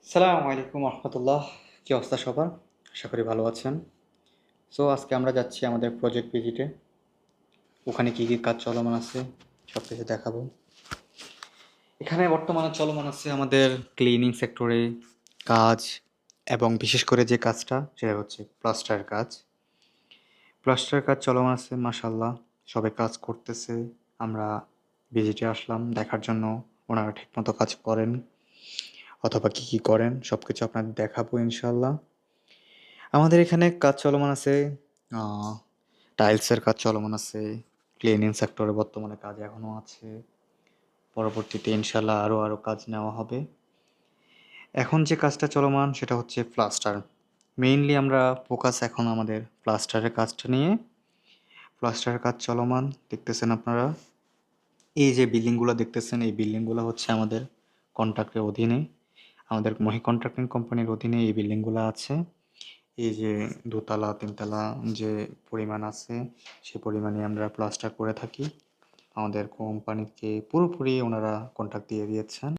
সালামু আলাইকুম রহমতুল্লাহ। কী অবস্থা সবার? আশা করি ভালো আছেন। সো আজকে আমরা যাচ্ছি আমাদের প্রজেক্ট ভিজিটে। ওখানে কী কী কাজ চলমান আছে সব কিছু দেখাবো। এখানে বর্তমানে চলমান আছে আমাদের ক্লিনিং সেক্টরে কাজ, এবং বিশেষ করে যে কাজটা সেটা হচ্ছে প্লাস্টারের কাজ। প্লাস্টারের কাজ চলমান আছে, মাশাআল্লাহ সবাই কাজ করতেছে। আমরা ভিজিটে আসলাম দেখার জন্য ওনারা ঠিকমতো কাজ করেন অথবা কী কী করেন সব কিছু আপনাদের দেখাবো ইনশাআল্লাহ। আমাদের এখানে কাজ চলমান আছে, টাইলসের কাজ চলমান আছে, ক্লিনিং সেক্টরে বর্তমানে কাজ এখনও আছে। পরবর্তীতে ইনশাল্লাহ আরও কাজ নেওয়া হবে। এখন যে কাজটা চলমান সেটা হচ্ছে প্লাস্টার। মেইনলি আমরা ফোকাস এখন আমাদের প্লাস্টারের কাজটা নিয়ে। প্লাস্টারের কাজ চলমান দেখতেছেন আপনারা। এই যে বিল্ডিংগুলো দেখতেছেন, এই বিল্ডিংগুলো হচ্ছে আমাদের কন্ট্রাক্টের অধীনে, আমাদের মহি কন্ট্রাক্টিং কোম্পানির অধীনে এই বিল্ডিংগুলো আছে। এই যে দোতলা তিনতলা যে পরিমাণ আছে সে পরিমাণে আমরা প্লাস্টার করে থাকি। আমাদের কোম্পানিকে পুরোপুরি ওনারা কন্ট্রাক্ট দিয়ে দিয়েছেন।